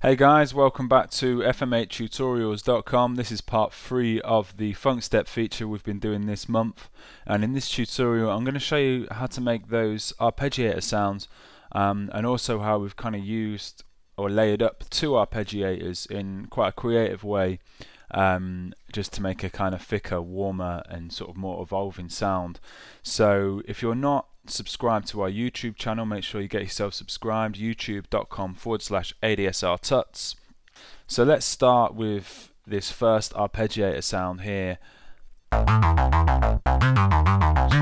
Hey guys, welcome back to FM8tutorials.com. This is part 3 of the funk step feature we've been doing this month, and in this tutorial I'm going to show you how to make those arpeggiator sounds and also how we've kind of used or layered up 2 arpeggiators in quite a creative way just to make a kind of thicker, warmer and sort of more evolving sound. So if you're not subscribed to our YouTube channel, make sure you get yourself subscribed, youtube.com/ADSR tuts. So let's start with this first arpeggiator sound here. It's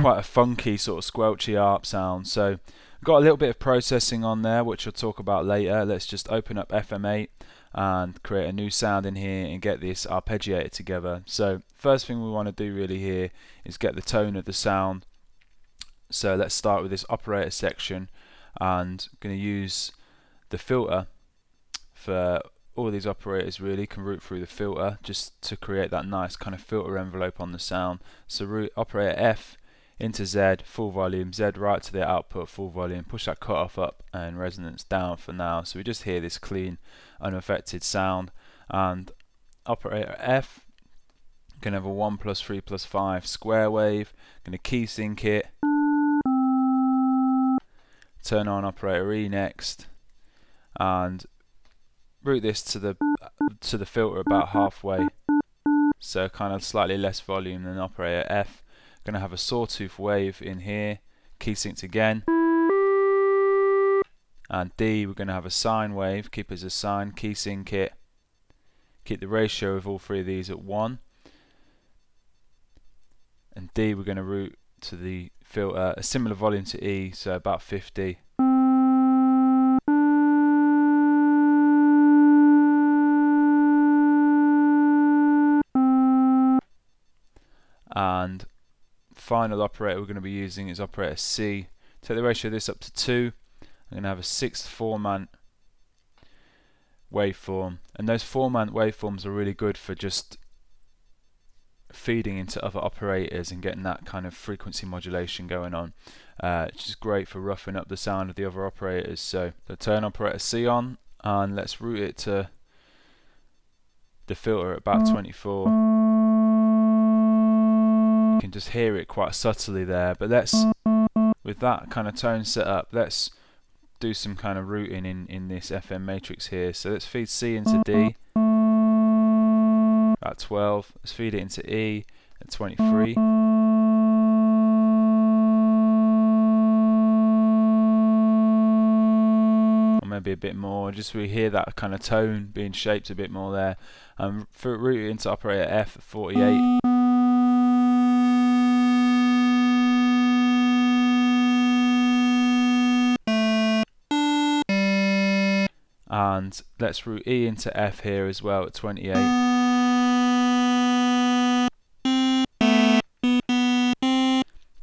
quite a funky sort of squelchy arp sound. So I've got a little bit of processing on there which I'll talk about later. Let's just open up FM8 and create a new sound in here and get this arpeggiator together. So first thing we want to do really here is get the tone of the sound. So let's start with this operator section, and I'm going to use the filter for all these operators. Really can route through the filter just to create that nice kind of filter envelope on the sound. So route operator F into Z, full volume, Z right to the output, full volume, push that cutoff up and resonance down for now. So we just hear this clean, unaffected sound. And operator F, going to have a 1 + 3 + 5 square wave, going to key sync it. Turn on operator E next, and route this to the filter about halfway, so kind of slightly less volume than operator F. Going to have a sawtooth wave in here, key synced again, and D we're going to have a sine wave, keep it as a sine, key sync it, keep the ratio of all 3 of these at 1, and D we're going to route to the filter a similar volume to E, so about 50. And final operator we're going to be using is operator C. Take the ratio of this up to 2. I'm going to have a 6th 4-man waveform, and those 4-man waveforms are really good for just feeding into other operators and getting that kind of frequency modulation going on, which is great for roughing up the sound of the other operators. So turn operator C on, and let's route it to the filter at about 24. You can just hear it quite subtly there, but let's, with that kind of tone set up, let's do some kind of routing in this FM matrix here. So let's feed C into D at 12, let's feed it into E at 23, or maybe a bit more, just so we hear that kind of tone being shaped a bit more there, and route it into operator F at 48. And let's route E into F here as well at 28.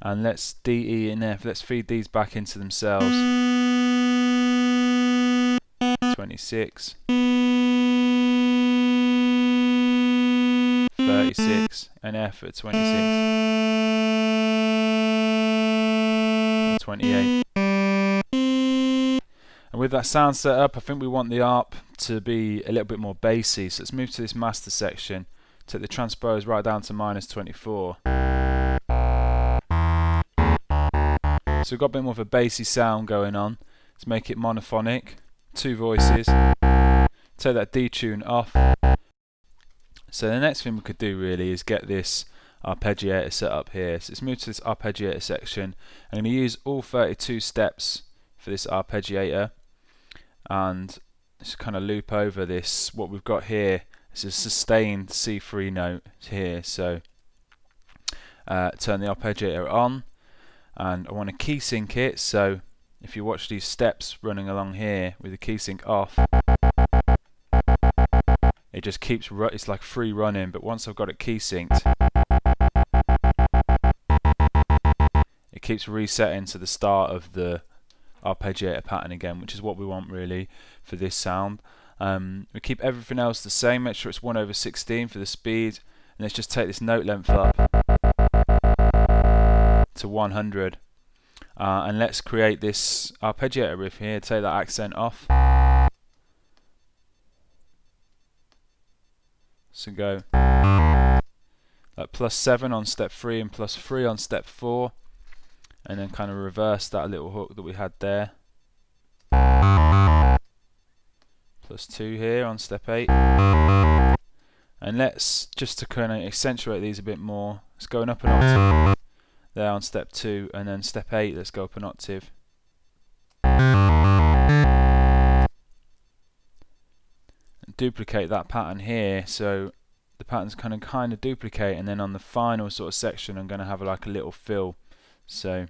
And let's D, E and F, let's feed these back into themselves. 26. 36 and F at 26. 28. And with that sound set up, I think we want the ARP to be a little bit more bassy. So let's move to this master section, take the transpose right down to -24. So we've got a bit more of a bassy sound going on. Let's make it monophonic, 2 voices. Take that detune off. So the next thing we could do really is get this arpeggiator set up here. So let's move to this arpeggiator section. I'm going to use all 32 steps for this arpeggiator, and just kind of loop over this. What we've got here is a sustained C3 note here. So turn the arpeggiator on, and I want to key sync it. So if you watch these steps running along here with the key sync off, it just keeps it's like free running, but once I've got it key synced, it keeps resetting to the start of the arpeggiator pattern again, which is what we want really for this sound. We keep everything else the same, make sure it's 1/16 for the speed, and let's just take this note length up to 100, and let's create this arpeggiator riff here. Take that accent off, So go like +7 on step 3 and +3 on step 4, and then kind of reverse that little hook that we had there. +2 here on step 8. And let's, just to kind of accentuate these a bit more, let's go up an octave there on step 2, and then step 8, let's go up an octave. And duplicate that pattern here, so the patterns kind of duplicate, and then on the final sort of section I'm going to have like a little fill. So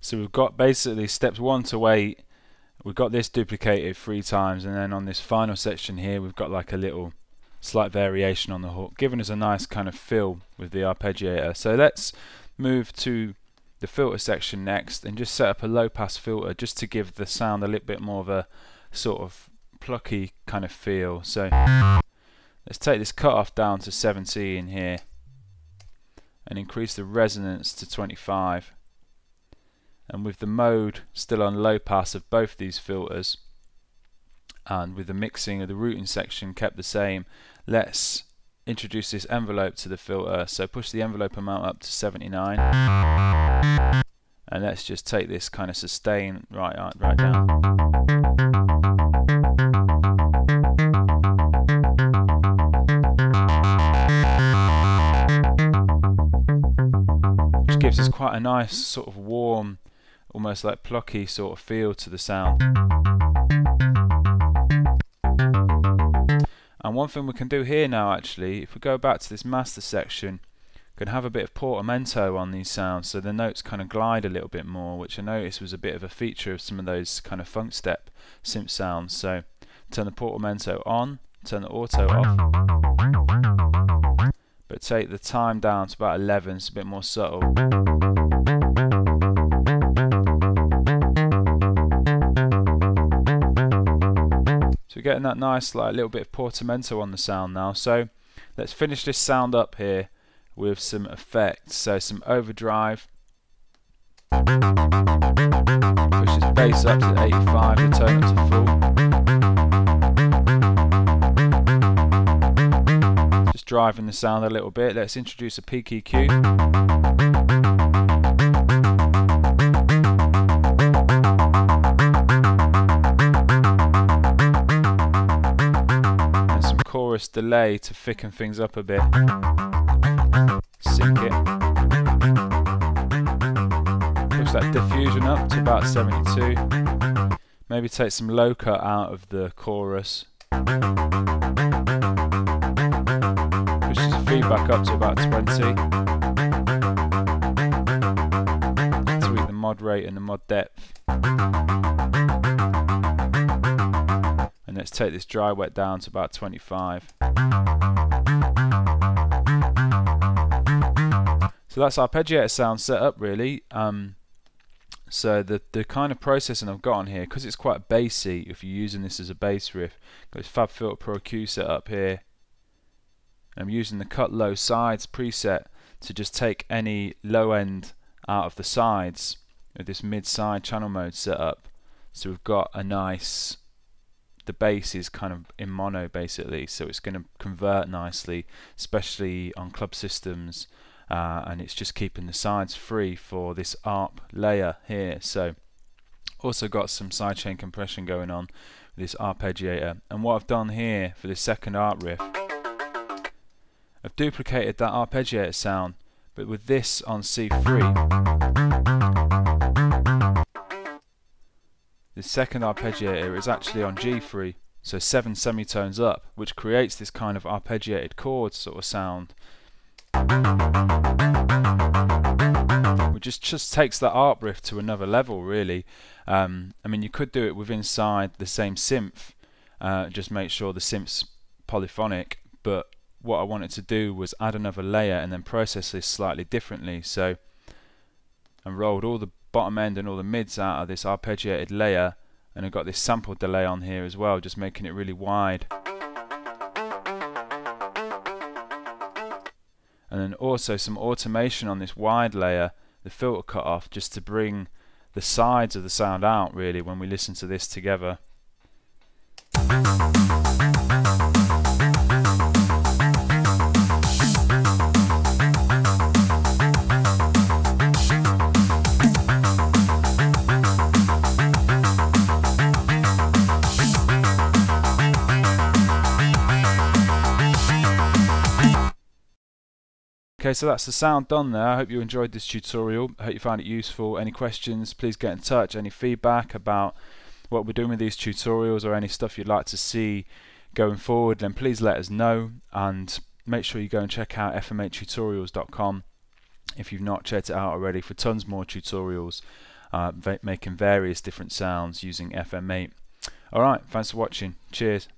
So we've got basically steps 1 to 8, we've got this duplicated 3 times, and then on this final section here we've got like a little slight variation on the hook, giving us a nice kind of fill with the arpeggiator. So let's move to the filter section next and just set up a low pass filter just to give the sound a little bit more of a sort of plucky kind of feel. So let's take this cutoff down to 17 here and increase the resonance to 25. And with the mode still on low pass of both these filters, and with the mixing of the routing section kept the same, let's introduce this envelope to the filter. So push the envelope amount up to 79, and let's just take this kind of sustain right down. Which gives us quite a nice sort of warm, almost like plucky sort of feel to the sound. And one thing we can do here now, actually, if we go back to this master section, we can have a bit of portamento on these sounds, so the notes kind of glide a little bit more, which I noticed was a bit of a feature of some of those kind of funk step synth sounds. So turn the portamento on, turn the auto off, but take the time down to about 11, it's a bit more subtle. So we're getting that nice like little bit of portamento on the sound now. So let's finish this sound up here with some effects. So some overdrive, push this bass up to 85, the tone up to full. Just driving the sound a little bit. Let's introduce a peak EQ. Chorus delay to thicken things up a bit. Sync it. Push that diffusion up to about 72. Maybe take some low cut out of the chorus. Push this feedback up to about 20. Tweak the mod rate and the mod depth. And let's take this dry wet down to about 25. So that's arpeggiator sound set up really. So the kind of processing I've got on here, because it's quite bassy, if you're using this as a bass riff, got this FabFilter Pro Q set up here. I'm using the cut low sides preset to just take any low end out of the sides with this mid side channel mode set up. So we've got a nice, the bass is kind of in mono basically, so it's going to convert nicely, especially on club systems, and it's just keeping the sides free for this ARP layer here. So also got some sidechain compression going on with this arpeggiator. And what I've done here for this second ARP riff, I've duplicated that arpeggiator sound, but with this on C3, the second arpeggiator is actually on G3, so 7 semitones up, which creates this kind of arpeggiated chord sort of sound. Which just takes that arp riff to another level, really. I mean, you could do it with inside the same synth, just make sure the synth's polyphonic, but what I wanted to do was add another layer and then process this slightly differently. So I rolled all the bottom end and all the mids out of this arpeggiated layer, and I've got this sample delay on here as well, just making it really wide. And then also some automation on this wide layer, the filter cutoff, just to bring the sides of the sound out really when we listen to this together. Okay, so that's the sound done there. I hope you enjoyed this tutorial. I hope you found it useful. Any questions, please get in touch. Any feedback about what we're doing with these tutorials, or any stuff you'd like to see going forward, then please let us know, and make sure you go and check out FM8tutorials.com if you've not checked it out already, for tons more tutorials making various different sounds using FM8. Alright, thanks for watching. Cheers.